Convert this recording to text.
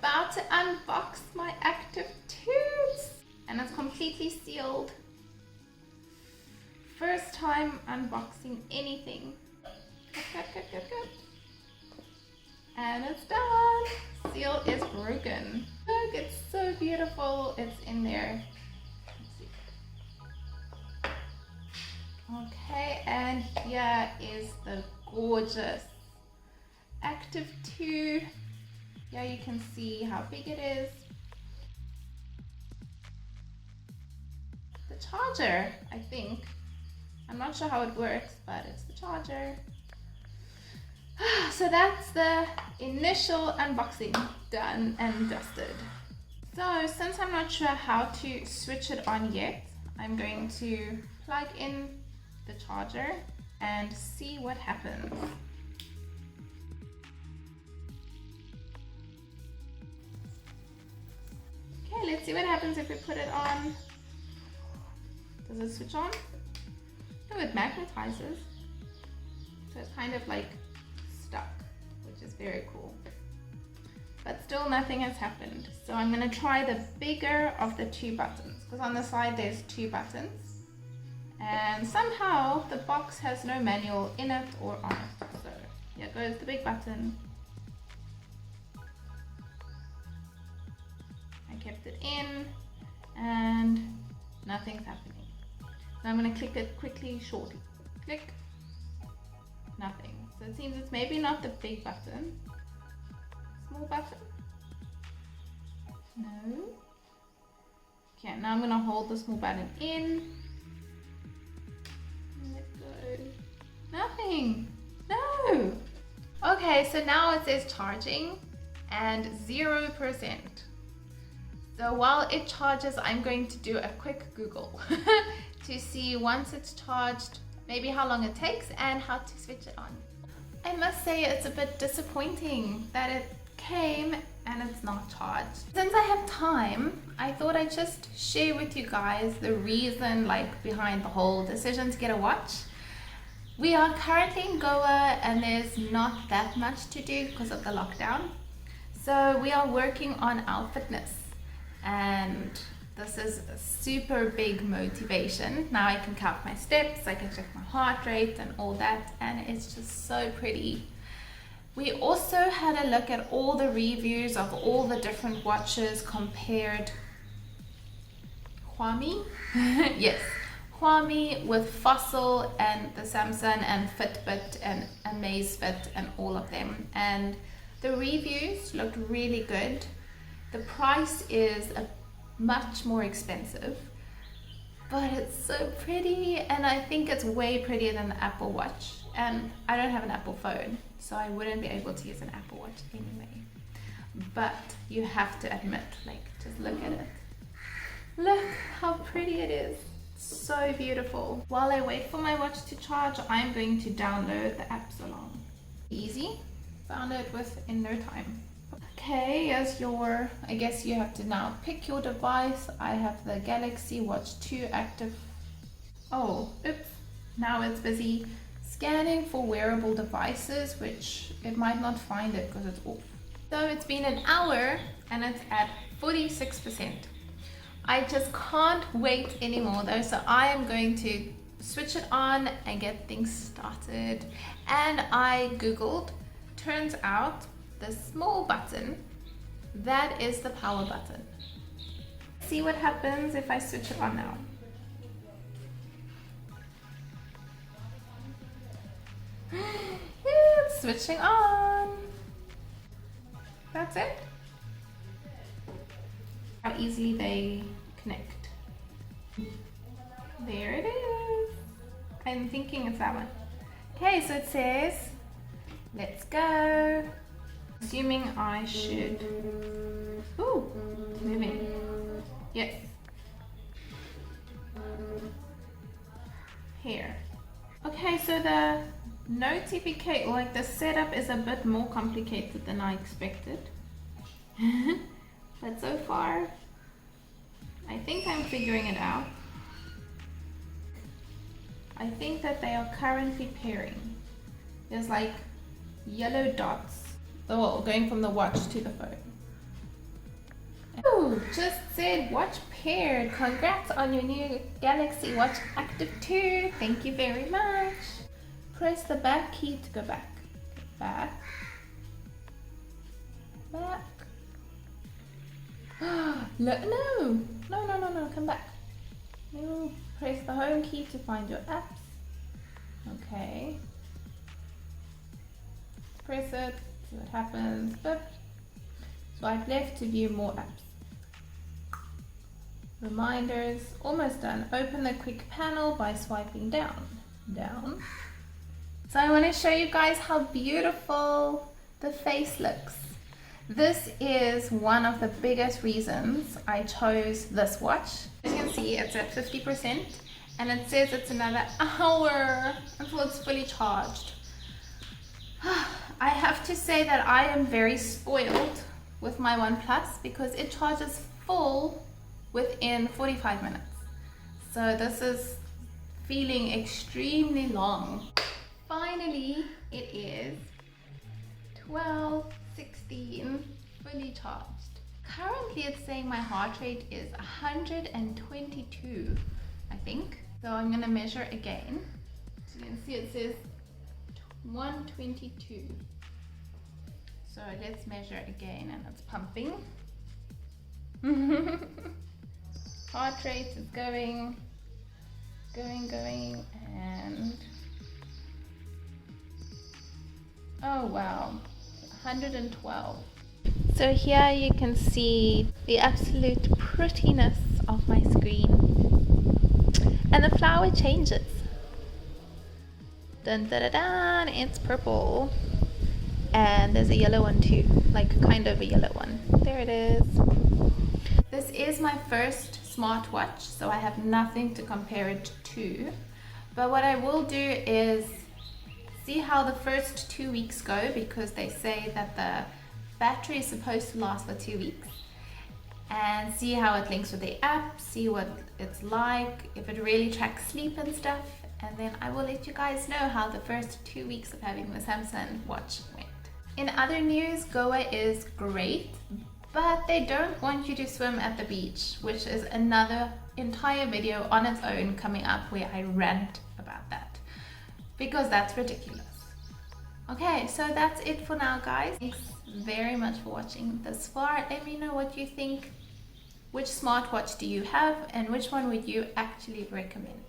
about to unbox my Active Toots, and it's completely sealed. First time unboxing anything. Good. And it's done. Seal is broken. Look, it's so beautiful. It's in there. Okay, and here is the gorgeous Active 2. Here you can see how big it is. The charger, I think. I'm not sure how it works, but it's the charger. So that's the initial unboxing done and dusted. So since I'm not sure how to switch it on yet, I'm going to plug in the charger and see what happens. Okay, let's see what happens if we put it on. Does it switch on? No, it magnetizes. So it's kind of like stuck, which is very cool. But still nothing has happened. So I'm gonna try the bigger of the two buttons, because on the side there's two buttons. And somehow the box has no manual in it or on it. So here goes the big button. I kept it in and nothing's happening. So I'm going to click it quickly, shortly. Click. Nothing. So it seems it's maybe not the big button. Small button. No. Okay, now I'm going to hold the small button in. Let go. Nothing. No. Okay, so now it says charging and 0%. So while it charges, I'm going to do a quick Google to see once it's charged, maybe how long it takes and how to switch it on. I must say it's a bit disappointing that it came and it's not charged. Since I have time, I thought I'd just share with you guys the reason behind the whole decision to get a watch. We are currently in Goa and there's not that much to do because of the lockdown. So we are working on our fitness. And this is a super big motivation. Now I can count my steps, I can check my heart rate and all that, and it's just so pretty. We also had a look at all the reviews of all the different watches compared. Huami? Yes, Huami with Fossil and the Samsung and Fitbit and Amazfit and all of them. And the reviews looked really good. The price is much more expensive, but it's so pretty, and I think it's way prettier than the Apple Watch. And I don't have an Apple phone, so I wouldn't be able to use an Apple Watch anyway. But you have to admit, just look at it. Look how pretty it is. So beautiful. While I wait for my watch to charge, I'm going to download the app along. Easy. Found it within no time. Okay, as I guess you have to now pick your device. I have the Galaxy Watch 2 Active. Oh, oops. Now it's busy scanning for wearable devices, which it might not find it because it's off. So it's been an hour and it's at 46%. I just can't wait anymore though, so I am going to switch it on and get things started. And I googled, turns out the small button, that is the power button. See what happens if I switch it on now. It's switching on. That's it. How easily they connect. There it is. I'm thinking it's that one. Okay, so it says, let's go. Assuming I should. Ooh, it's moving. Yes. Here. Okay, so the notification, the setup is a bit more complicated than I expected. But so far, I think I'm figuring it out. I think that they are currently pairing. There's yellow dots, going from the watch to the phone. Oh, just said watch paired. Congrats on your new Galaxy Watch Active 2. Thank you very much. Press the back key to go back. Back. Back. No, come back. No, press the home key to find your apps. Okay. Press it, see what happens. Boop. Swipe left to view more apps. Reminders, almost done. Open the quick panel by swiping down. Down. So I want to show you guys how beautiful the face looks. This is one of the biggest reasons I chose this watch. As you can see, it's at 50% and it says it's another hour until it's fully charged. I have to say that I am very spoiled with my OnePlus because it charges full within 45 minutes. So this is feeling extremely long. Finally, it is 12:16, fully charged. Currently it's saying my heart rate is 122, I think. So I'm gonna measure again. So you can see it says 122. So let's measure again, and it's pumping. Heart rate is going, and oh wow, 112. So here you can see the absolute prettiness of my screen, and the flower changes. Dun da da da, it's purple. And there's a yellow one too, like kind of a yellow one. There it is. This is my first smartwatch, so I have nothing to compare it to. But what I will do is see how the first 2 weeks go, because they say that the battery is supposed to last for 2 weeks. And see how it links with the app, see what it's like, if it really tracks sleep and stuff. And then I will let you guys know how the first 2 weeks of having the Samsung watch went. In other news, Goa is great, but they don't want you to swim at the beach, which is another entire video on its own coming up where I rant about that, because that's ridiculous. Okay, so that's it for now, guys. Thanks very much for watching this far. Let me know what you think. Which smartwatch do you have, and which one would you actually recommend?